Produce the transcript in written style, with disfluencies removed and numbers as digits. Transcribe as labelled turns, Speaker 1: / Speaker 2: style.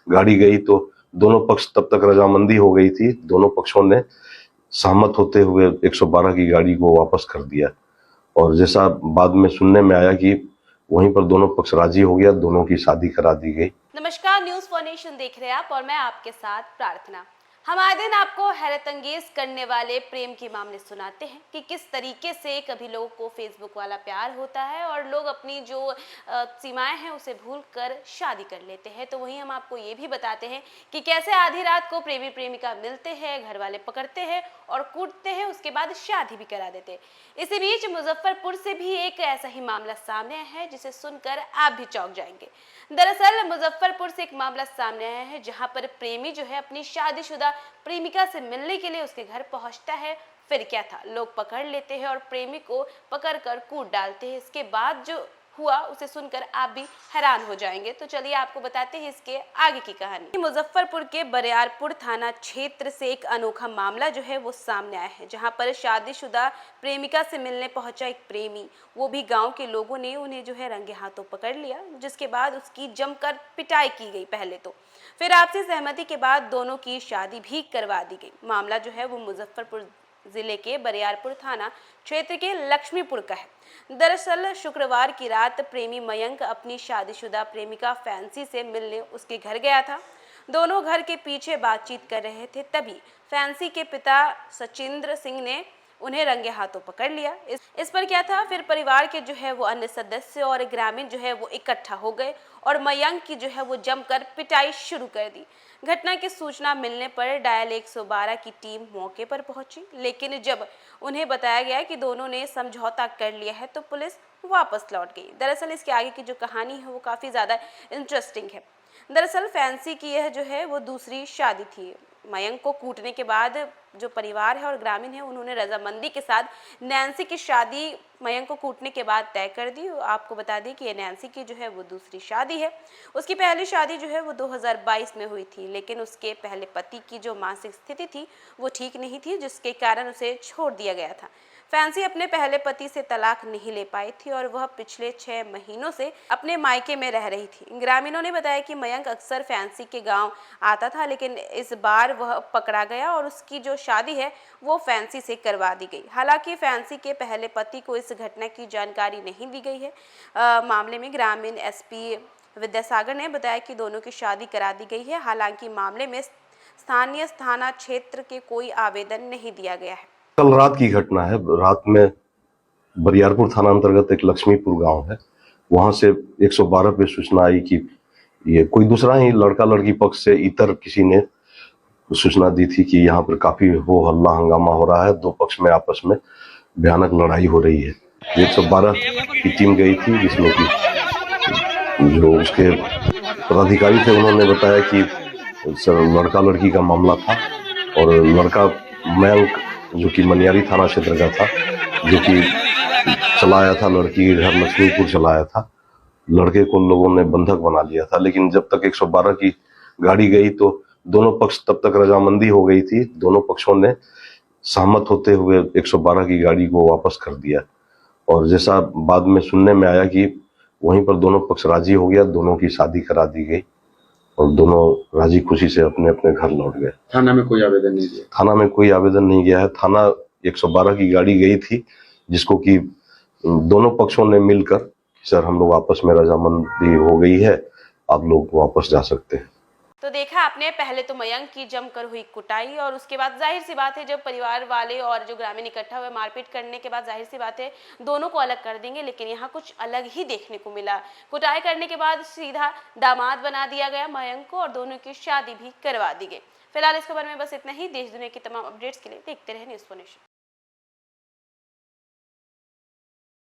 Speaker 1: गाड़ी गई तो दोनों पक्ष तब तक रजामंदी हो गई थी। दोनों पक्षों ने सहमत होते हुए 112 की गाड़ी को वापस कर दिया और जैसा बाद में सुनने में आया कि वहीं पर दोनों पक्ष राजी हो गया, दोनों की शादी करा दी गई।
Speaker 2: नमस्कार, न्यूज़ फॉर नेशन देख रहे हैं आप और मैं आपके साथ प्रार्थना। हम आए दिन आपको हैरत अंगेज करने वाले प्रेम के मामले सुनाते हैं कि किस तरीके से कभी लोगों को फेसबुक वाला प्यार होता है और लोग अपनी जो सीमाएं हैं उसे भूलकर शादी कर लेते हैं। तो वहीं हम आपको ये भी बताते हैं कि कैसे आधी रात को प्रेमी प्रेमिका मिलते हैं, घर वाले पकड़ते हैं और कूटते हैं, उसके बाद शादी भी करा देते हैं। इसी बीच मुजफ्फरपुर से भी एक ऐसा ही मामला सामने आया है जिसे सुनकर आप भी चौंक जाएंगे। दरअसल मुजफ्फरपुर से एक मामला सामने आया है जहां पर प्रेमी जो है अपनी शादीशुदा प्रेमिका से मिलने के लिए उसके घर पहुंचता है। फिर क्या था, लोग पकड़ लेते हैं और प्रेमी को पकड़कर कूट डालते हैं। इसके बाद जो हुआ उसे सुनकर आप भी हैरान हो जाएंगे। तो चलिए आपको बताते हैं इसके आगे की कहानी। मुजफ्फरपुर के बरियारपुर थाना क्षेत्र से एक अनोखा मामला जो है वो सामने आया है जहां पर शादीशुदा प्रेमिका से मिलने पहुंचा एक प्रेमी, वो भी गांव के लोगों ने उन्हें जो है रंगे हाथों पकड़ लिया, जिसके बाद उसकी जमकर पिटाई की गई पहले तो, फिर आपसी सहमति के बाद दोनों की शादी भी करवा दी गई। मामला जो है वो मुजफ्फरपुर जिले के बरियारपुर थाना क्षेत्र के लक्ष्मीपुर का है। दरअसल शुक्रवार की रात प्रेमी मयंक अपनी शादीशुदा प्रेमिका फैंसी से मिलने उसके घर गया था। दोनों घर के पीछे बातचीत कर रहे थे, तभी फैंसी के पिता सचिंद्र सिंह ने उन्हें रंगे हाथों पकड़ लिया। इस पर क्या था, फिर परिवार के जो है वो अन्य सदस्य और ग्रामीण जो है वो इकट्ठा हो गए और मयंक की जो है वो जमकर पिटाई शुरू कर दी। घटना की सूचना मिलने पर डायल 112 की टीम मौके पर पहुंची, लेकिन जब उन्हें बताया गया कि दोनों ने समझौता कर लिया है तो पुलिस वापस लौट गई। दरअसल इसके आगे की जो कहानी है वो काफ़ी ज़्यादा इंटरेस्टिंग है। दरअसल फैंसी की यह जो है वो दूसरी शादी थी। मयंक को कूटने के बाद जो परिवार है और ग्रामीण है उन्होंने रजामंदी के साथ नैन्सी की शादी मयंक को कूटने के बाद तय कर दी। आपको बता दें कि ये नैन्सी की जो है वो दूसरी शादी है। उसकी पहली शादी जो है वो 2022 में हुई थी, लेकिन उसके पहले पति की जो मानसिक स्थिति थी वो ठीक नहीं थी, जिसके कारण उसे छोड़ दिया गया था। फैंसी अपने पहले पति से तलाक नहीं ले पाई थी और वह पिछले 6 महीनों से अपने मायके में रह रही थी। ग्रामीणों ने बताया कि मयंक अक्सर फैंसी के गांव आता था, लेकिन इस बार वह पकड़ा गया और उसकी जो शादी है वो फैंसी से करवा दी गई। हालांकि फैंसी के पहले पति को इस घटना की जानकारी नहीं दी गई है। मामले में ग्रामीण एसपी विद्यासागर ने बताया कि दोनों की शादी करा दी गई है। हालांकि मामले में स्थानीय थाना क्षेत्र के कोई आवेदन नहीं दिया गया है।
Speaker 1: कल रात की घटना है। रात में बरियारपुर थाना अंतर्गत एक लक्ष्मीपुर गांव है, वहां से 112 पे सूचना आई कि ये कोई दूसरा ही लड़का लड़की पक्ष से इतर किसी ने सूचना दी थी कि यहाँ पर काफी हो हल्ला हंगामा हो रहा है, दो पक्ष में आपस में भयानक लड़ाई हो रही है। 112 की टीम गई थी, जिसमें कि जो उसके पदाधिकारी थे उन्होंने बताया कि लड़का लड़की का मामला था और लड़का मयंक जो कि मनियारी थाना क्षेत्र का था, जो कि चलाया था लड़की के घर लक्ष्मीपुर चलाया था। लड़के को लोगों ने बंधक बना लिया था, लेकिन जब तक 112 की गाड़ी गई तो दोनों पक्ष तब तक रजामंदी हो गई थी। दोनों पक्षों ने सहमत होते हुए 112 की गाड़ी को वापस कर दिया और जैसा बाद में सुनने में आया कि वहीं पर दोनों पक्ष राजी हो गया, दोनों की शादी करा दी गई और दोनों राजी खुशी से अपने अपने घर लौट गए।
Speaker 3: थाना में कोई आवेदन नहीं दिया?
Speaker 1: थाना में कोई आवेदन नहीं गया है। थाना 112 की गाड़ी गई थी, जिसको कि दोनों पक्षों ने मिलकर सर हम लोग आपस में रजामंदी हो गई है, आप लोग वापस जा सकते हैं।
Speaker 2: तो देखा आपने, पहले तो मयंक की जमकर हुई कुटाई और उसके बाद जाहिर सी बात है जब परिवार वाले और जो ग्रामीण इकट्ठा हुए मारपीट करने के बाद जाहिर सी बात है दोनों को अलग कर देंगे, लेकिन यहाँ कुछ अलग ही देखने को मिला। कुटाई करने के बाद सीधा दामाद बना दिया गया मयंक को और दोनों की शादी भी करवा दी गई। फिलहाल इस खबर में बस इतना ही। देश दुनिया की तमाम अपडेट्स के लिए देखते रहे न्यूज़ फॉर नेशन।